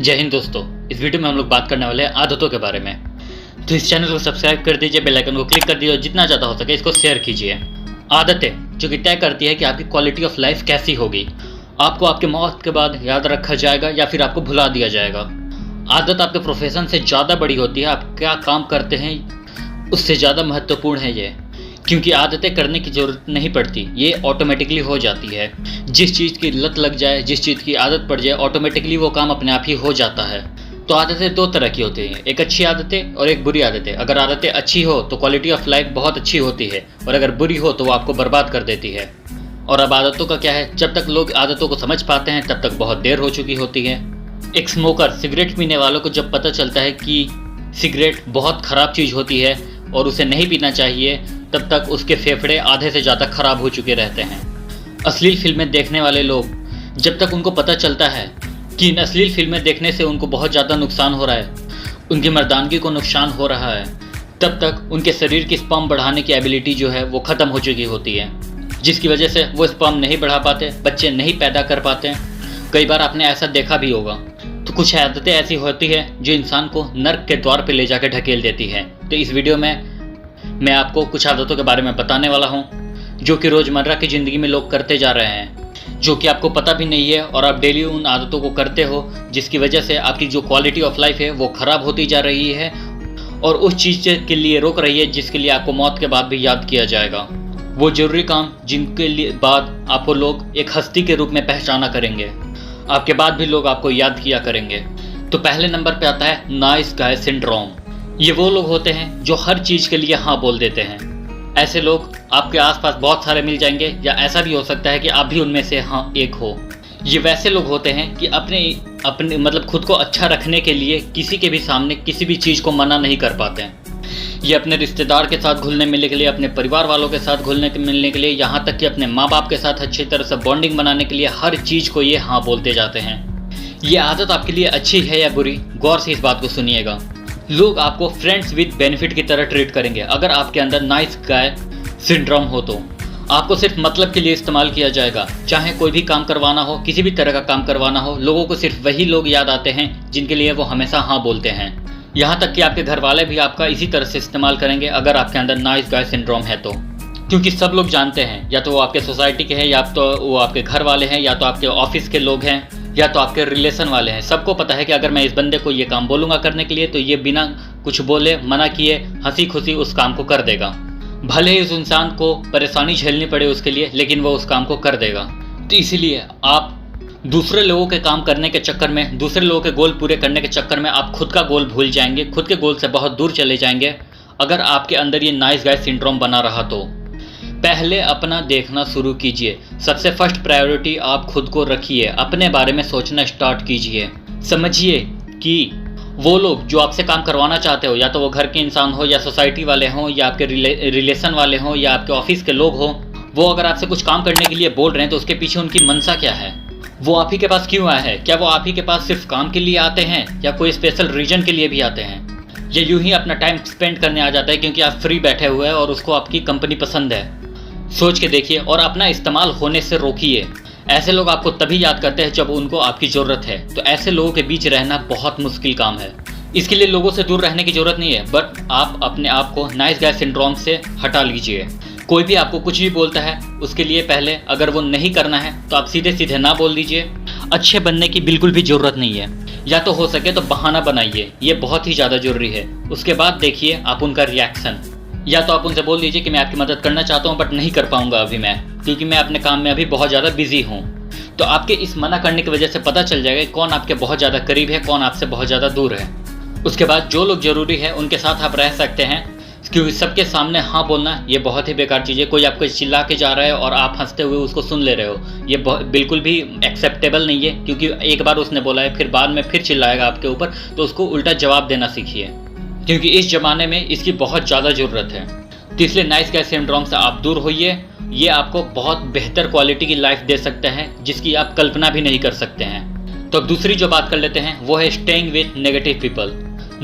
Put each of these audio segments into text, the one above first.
जय हिंद दोस्तों। इस वीडियो में हम लोग बात करने वाले हैं आदतों के बारे में। तो इस चैनल को सब्सक्राइब कर दीजिए, बेल आइकन को क्लिक कर दीजिए और जितना ज़्यादा हो सके इसको शेयर कीजिए। आदतें जो कि तय करती है कि आपकी क्वालिटी ऑफ लाइफ कैसी होगी। आपको आपके मौत के बाद याद रखा जाएगा या फिर आपको भुला दिया जाएगा। आदत आपके प्रोफेशन से ज़्यादा बड़ी होती है। आप क्या काम करते हैं उससे ज़्यादा महत्वपूर्ण है ये, क्योंकि आदतें करने की ज़रूरत नहीं पड़ती, ये ऑटोमेटिकली हो जाती है। जिस चीज़ की लत लग जाए, जिस चीज़ की आदत पड़ जाए, ऑटोमेटिकली वो काम अपने आप ही हो जाता है। तो आदतें दो तरह की होती हैं, एक अच्छी आदतें और एक बुरी आदतें। अगर आदतें अच्छी हो तो क्वालिटी ऑफ लाइफ बहुत अच्छी होती है, और अगर बुरी हो तो वो आपको बर्बाद कर देती है। और अब आदतों का क्या है, जब तक लोग आदतों को समझ पाते हैं तब तक बहुत देर हो चुकी होती है। एक स्मोकर, सिगरेट पीने वालों को जब पता चलता है कि सिगरेट बहुत ख़राब चीज़ होती है और उसे नहीं पीना चाहिए, तब तक उसके फेफड़े आधे से ज़्यादा ख़राब हो चुके रहते हैं। अश्लील फिल्में देखने वाले लोग, जब तक उनको पता चलता है कि इन अश्लील फिल्में देखने से उनको बहुत ज़्यादा नुकसान हो रहा है, उनकी मर्दानगी को नुकसान हो रहा है, तब तक उनके शरीर की स्पर्म बढ़ाने की एबिलिटी जो है वो ख़त्म हो चुकी होती है, जिसकी वजह से वो स्पर्म नहीं बढ़ा पाते, बच्चे नहीं पैदा कर पाते। कई बार आपने ऐसा देखा भी होगा। तो कुछ आदतें ऐसी होती है जो इंसान को नर्क के द्वार पर ले जाकर ढकेल देती है। तो इस वीडियो में मैं आपको कुछ आदतों के बारे में बताने वाला हूं, जो कि रोज़मर्रा की ज़िंदगी में लोग करते जा रहे हैं, जो कि आपको पता भी नहीं है, और आप डेली उन आदतों को करते हो, जिसकी वजह से आपकी जो क्वालिटी ऑफ लाइफ है वो ख़राब होती जा रही है और उस चीज़ के लिए रोक रही है जिसके लिए आपको मौत के बाद भी याद किया जाएगा। वो ज़रूरी काम जिनके लिए बाद आपको लोग एक हस्ती के रूप में पहचाना करेंगे, आपके बाद भी लोग आपको याद किया करेंगे। तो पहले नंबर पर आता है नाइस गाय सिंड्रोम। ये वो लोग होते हैं जो हर चीज़ के लिए हाँ बोल देते हैं। ऐसे लोग आपके आसपास बहुत सारे मिल जाएंगे, या ऐसा भी हो सकता है कि आप भी उनमें से हाँ एक हो। ये वैसे लोग होते हैं कि अपने मतलब खुद को अच्छा रखने के लिए किसी के भी सामने किसी भी चीज़ को मना नहीं कर पाते हैं। ये अपने रिश्तेदार के साथ घुलने मिलने के लिए, अपने परिवार वालों के साथ घुलने मिलने के लिए, यहाँ तक कि अपने माँ बाप के साथ अच्छी तरह से बॉन्डिंग बनाने के लिए हर चीज़ को ये हाँ बोलते जाते हैं। ये आदत आपके लिए अच्छी है या बुरी, गौर से इस बात को सुनिएगा। लोग आपको फ्रेंड्स विद बेनिफिट की तरह ट्रीट करेंगे। अगर आपके अंदर नाइस गाय सिंड्रोम हो तो आपको सिर्फ मतलब के लिए इस्तेमाल किया जाएगा। चाहे कोई भी काम करवाना हो, किसी भी तरह का काम करवाना हो, लोगों को सिर्फ वही लोग याद आते हैं जिनके लिए वो हमेशा हाँ बोलते हैं। यहाँ तक कि आपके घर वाले भी आपका इसी तरह से इस्तेमाल करेंगे अगर आपके अंदर नाइस गाय सिंड्रोम है तो। क्योंकि सब लोग जानते हैं, या तो वो आपके सोसाइटी के हैं, या तो वो आपके घर वाले हैं, या तो आपके ऑफिस के लोग हैं, या तो आपके रिलेशन वाले हैं। सबको पता है कि अगर मैं इस बंदे को ये काम बोलूँगा करने के लिए तो ये बिना कुछ बोले, मना किए, हंसी खुशी उस काम को कर देगा। भले ही उस इंसान को परेशानी झेलनी पड़े उसके लिए, लेकिन वो उस काम को कर देगा। तो इसीलिए आप दूसरे लोगों के काम करने के चक्कर में, दूसरे लोगों के गोल पूरे करने के चक्कर में आप खुद का गोल भूल जाएंगे, खुद के गोल से बहुत दूर चले जाएंगे। अगर आपके अंदर ये नाइस गाय सिंड्रोम बना रहा तो पहले अपना देखना शुरू कीजिए। सबसे फर्स्ट प्रायोरिटी आप खुद को रखिए, अपने बारे में सोचना स्टार्ट कीजिए। समझिए कि वो लोग जो आपसे काम करवाना चाहते हो, या तो वो घर के इंसान हो, या सोसाइटी वाले हों, या आपके रिलेशन वाले हों, या आपके ऑफिस के लोग हों, वो अगर आपसे कुछ काम करने के लिए बोल रहे हैं तो उसके पीछे उनकी मंशा क्या है, वो आप ही के पास क्यों आए हैं। क्या वो आप ही के पास सिर्फ काम के लिए आते हैं, या कोई स्पेशल रीजन के लिए भी आते हैं, या यूं ही अपना टाइम स्पेंड करने आ जाता है क्योंकि आप फ्री बैठे हुए हैं और उसको आपकी कंपनी पसंद है। सोच के देखिए और अपना इस्तेमाल होने से रोकिए। ऐसे लोग आपको तभी याद करते हैं जब उनको आपकी ज़रूरत है। तो ऐसे लोगों के बीच रहना बहुत मुश्किल काम है। इसके लिए लोगों से दूर रहने की ज़रूरत नहीं है, बट आप अपने आप को नाइस गाय सिंड्रोम से हटा लीजिए। कोई भी आपको कुछ भी बोलता है, उसके लिए पहले अगर वो नहीं करना है तो आप सीधे सीधे ना बोल दीजिए। अच्छे बनने की बिल्कुल भी ज़रूरत नहीं है, या तो हो सके तो बहाना बनाइए, ये बहुत ही ज़्यादा ज़रूरी है। उसके बाद देखिए आप उनका रिएक्शन। या तो आप उनसे बोल दीजिए कि मैं आपकी मदद करना चाहता हूँ बट नहीं कर पाऊँगा अभी मैं, क्योंकि मैं अपने काम में अभी बहुत ज़्यादा बिजी हूँ। तो आपके इस मना करने की वजह से पता चल जाएगा कौन आपके बहुत ज़्यादा करीब है, कौन आपसे बहुत ज़्यादा दूर है। उसके बाद जो लोग ज़रूरी है उनके साथ आप रह सकते हैं, क्योंकि सबके सामने हाँ बोलना ये बहुत ही बेकार चीज़ है। कोई आपको चिल्ला के जा रहा है और आप हंसते हुए उसको सुन ले रहे हो, ये बिल्कुल भी एक्सेप्टेबल नहीं है। क्योंकि एक बार उसने बोला है, फिर बाद में फिर चिल्लाएगा आपके ऊपर, तो उसको उल्टा जवाब देना सीखिए, क्योंकि इस ज़माने में इसकी बहुत ज़्यादा ज़रूरत है। तो इसलिए नाइस गाय सिंड्रोम से आप दूर होइए। ये आपको बहुत बेहतर क्वालिटी की लाइफ दे सकते हैं जिसकी आप कल्पना भी नहीं कर सकते हैं। तो अब दूसरी जो बात कर लेते हैं वो है स्टेइंग विथ नेगेटिव पीपल।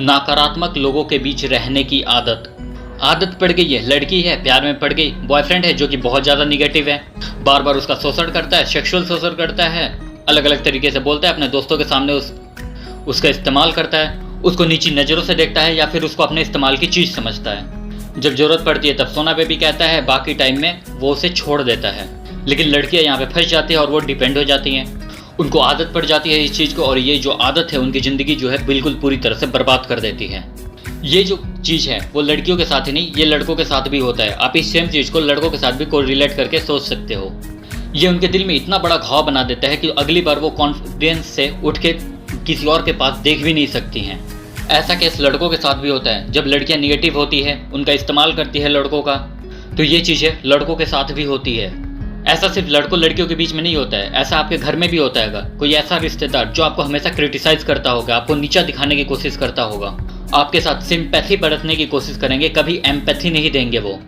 नकारात्मक लोगों के बीच रहने की आदत पड़ गई है। लड़की है, प्यार में पड़ गई, बॉयफ्रेंड है जो कि बहुत ज़्यादा निगेटिव है, बार बार उसका शोषण करता है, सेक्सुअल शोषण करता है, अलग अलग तरीके से बोलता है, अपने दोस्तों के सामने उसका इस्तेमाल करता है, उसको नीची नज़रों से देखता है या फिर उसको अपने इस्तेमाल की चीज़ समझता है। जब ज़रूरत पड़ती है तब सोना बेबी कहता है, बाकी टाइम में वो उसे छोड़ देता है। लेकिन लड़कियां यहाँ पे फंस जाती हैं और वो डिपेंड हो जाती हैं। उनको आदत पड़ जाती है इस चीज़ को, और ये जो आदत है उनकी ज़िंदगी जो है बिल्कुल पूरी तरह से बर्बाद कर देती है। ये जो चीज़ है वो लड़कियों के साथ ही नहीं, ये लड़कों के साथ भी होता है। आप इस सेम चीज़ को लड़कों के साथ भी को रिलेट करके सोच सकते हो। ये उनके दिल में इतना बड़ा घाव बना देता है कि अगली बार वो कॉन्फिडेंस से उठ के किसी और के पास देख भी नहीं सकती हैं। ऐसा केस लड़कों के साथ भी होता है। जब लड़कियां निगेटिव होती है, उनका इस्तेमाल करती है लड़कों का, तो ये चीज़ें लड़कों के साथ भी होती है। ऐसा सिर्फ लड़कों लड़कियों के बीच में नहीं होता है, ऐसा आपके घर में भी होता है। कोई ऐसा रिश्तेदार जो आपको हमेशा क्रिटिसाइज करता होगा, आपको नीचा दिखाने की कोशिश करता होगा, आपके साथ सिंपैथी बरतने की कोशिश करेंगे, कभी एम्पैथी नहीं देंगे। वो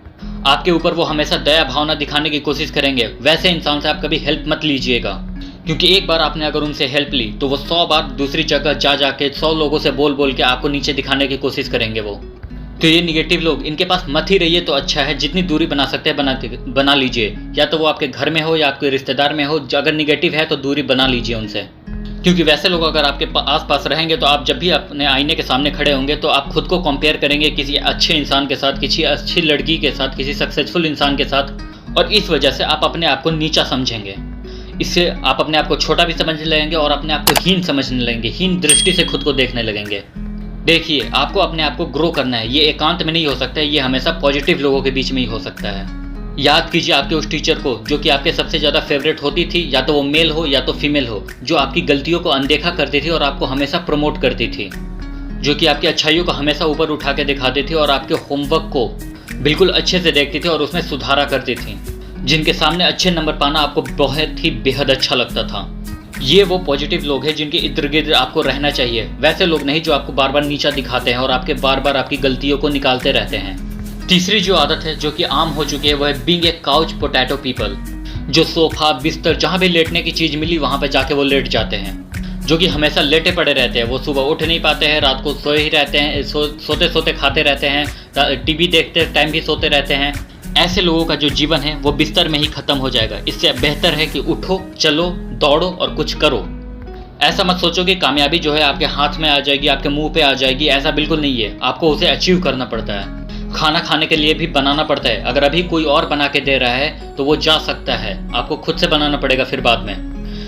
आपके ऊपर वो हमेशा दया भावना दिखाने की कोशिश करेंगे। वैसे इंसान से आप कभी हेल्प मत लीजिएगा, क्योंकि एक बार आपने अगर उनसे हेल्प ली तो वो 100 बार दूसरी जगह जा के 100 लोगों से बोल के आपको नीचे दिखाने की कोशिश करेंगे वो। तो ये निगेटिव लोग, इनके पास मत ही रहिए तो अच्छा है। जितनी दूरी बना सकते हैं बना लीजिए, या तो वो आपके घर में हो या आपके रिश्तेदार में हो। अगर निगेटिव है तो दूरी बना लीजिए उनसे, क्योंकि वैसे लोग अगर आपके आसपास रहेंगे तो आप जब भी अपने आईने के सामने खड़े होंगे तो आप खुद को कंपेयर करेंगे किसी अच्छे इंसान के साथ, किसी अच्छी लड़की के साथ, किसी सक्सेसफुल इंसान के साथ, और इस वजह से आप अपने आप को नीचा समझेंगे। इससे आप अपने आप को छोटा भी समझने लगेंगे और अपने आप को हीन समझने लगेंगे, हीन दृष्टि से खुद को देखने लगेंगे। देखिए, आपको अपने आप को ग्रो करना है। ये एकांत में नहीं हो सकता है, ये हमेशा पॉजिटिव लोगों के बीच में ही हो सकता है। याद कीजिए आपके उस टीचर को जो कि आपके सबसे ज़्यादा फेवरेट होती थी, या तो वो मेल हो या तो फीमेल हो, जो आपकी गलतियों को अनदेखा करती थी और आपको हमेशा प्रमोट करती थी, जो कि आपकी अच्छाइयों को हमेशा ऊपर उठा के दिखाती थी और आपके होमवर्क को बिल्कुल अच्छे से देखती थी और उसमें सुधारा करती थी, जिनके सामने अच्छे नंबर पाना आपको बहुत ही बेहद अच्छा लगता था। ये वो पॉजिटिव लोग हैं जिनके इर्द गिर्द आपको रहना चाहिए। वैसे लोग नहीं जो आपको बार बार नीचा दिखाते हैं और आपके बार बार आपकी गलतियों को निकालते रहते हैं। तीसरी जो आदत है जो कि आम हो चुकी है वो है being a couch potato people, जो सोफा बिस्तर जहाँ भी लेटने की चीज़ मिली वहाँ पे जाके वो लेट जाते हैं, जो कि हमेशा लेटे पड़े रहते हैं। वो सुबह उठ नहीं पाते हैं, रात को सोए ही रहते हैं, सोते सोते खाते रहते हैं, टीवी देखते टाइम भी सोते रहते हैं। ऐसे लोगों का जो जीवन है वो बिस्तर में ही खत्म हो जाएगा। इससे बेहतर है कि उठो, चलो, दौड़ो और कुछ करो। ऐसा मत सोचो कि कामयाबी जो है आपके हाथ में आ जाएगी, आपके मुंह पे आ जाएगी। ऐसा बिल्कुल नहीं है, आपको उसे अचीव करना पड़ता है। खाना खाने के लिए भी बनाना पड़ता है। अगर अभी कोई और बना के दे रहा है तो वो जा सकता है, आपको खुद से बनाना पड़ेगा फिर बाद में।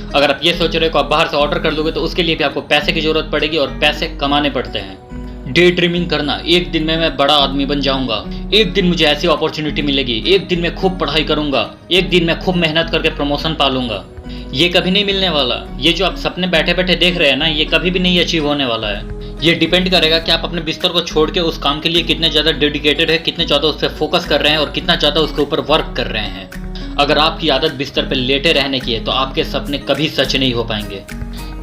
अगर आप ये सोच रहे हो कि आप बाहर से ऑर्डर कर दोगे तो उसके लिए भी आपको पैसे की जरूरत पड़ेगी और पैसे कमाने पड़ते हैं। डे ड्रीमिंग करना, एक दिन में मैं बड़ा आदमी बन जाऊंगा, एक दिन मुझे ऐसी अपॉर्चुनिटी मिलेगी, एक दिन मैं खूब पढ़ाई करूंगा, एक दिन मैं खूब मेहनत करके प्रमोशन पालूंगा, ये कभी नहीं मिलने वाला। ये जो आप सपने बैठे बैठे देख रहे हैं ना, ये कभी भी नहीं अचीव होने वाला है। ये डिपेंड करेगा कि आप अपने बिस्तर को छोड़ के उस काम के लिए कितने ज़्यादा डेडिकेटेड है, कितने ज़्यादा उस पर फोकस कर रहे हैं और कितना ज़्यादा उसके ऊपर वर्क कर रहे हैं। अगर आपकी आदत बिस्तर पर लेटे रहने की है तो आपके सपने कभी सच नहीं हो पाएंगे।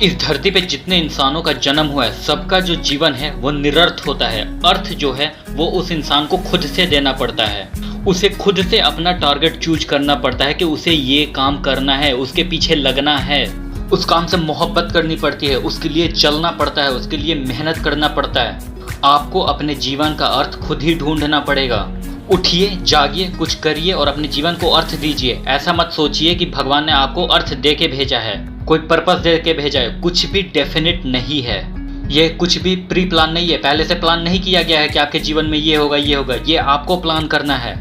इस धरती पे जितने इंसानों का जन्म हुआ है, सबका जो जीवन है वो निरर्थ होता है। अर्थ जो है वो उस इंसान को खुद से देना पड़ता है। उसे खुद से अपना टारगेट चूज करना पड़ता है कि उसे ये काम करना है, उसके पीछे लगना है, उस काम से मोहब्बत करनी पड़ती है, उसके लिए चलना पड़ता है, उसके लिए मेहनत करना पड़ता है। आपको अपने जीवन का अर्थ खुद ही ढूंढना पड़ेगा। उठिए, जागिए, कुछ करिए और अपने जीवन को अर्थ दीजिए। ऐसा मत सोचिए कि भगवान ने आपको अर्थ दे के भेजा है, कोई पर्पस दे के भेजा है। कुछ भी डेफिनेट नहीं है, ये कुछ भी प्री प्लान नहीं है, पहले से प्लान नहीं किया गया है कि आपके जीवन में ये होगा ये होगा। ये आपको प्लान करना है,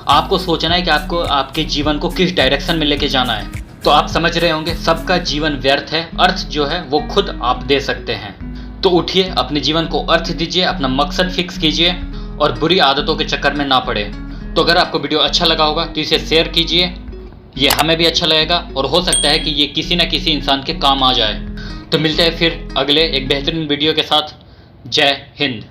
आपको सोचना है कि आपको आपके जीवन को किस डायरेक्शन में लेके जाना है। तो आप समझ रहे होंगे, सबका जीवन व्यर्थ है, अर्थ जो है वो खुद आप दे सकते हैं। तो उठिए, अपने जीवन को अर्थ दीजिए, अपना मकसद फिक्स कीजिए और बुरी आदतों के चक्कर में ना पड़े। तो अगर आपको वीडियो अच्छा लगा होगा तो इसे शेयर कीजिए, ये हमें भी अच्छा लगेगा और हो सकता है कि ये किसी न किसी इंसान के काम आ जाए। तो मिलते हैं फिर अगले एक बेहतरीन वीडियो के साथ। जय हिंद।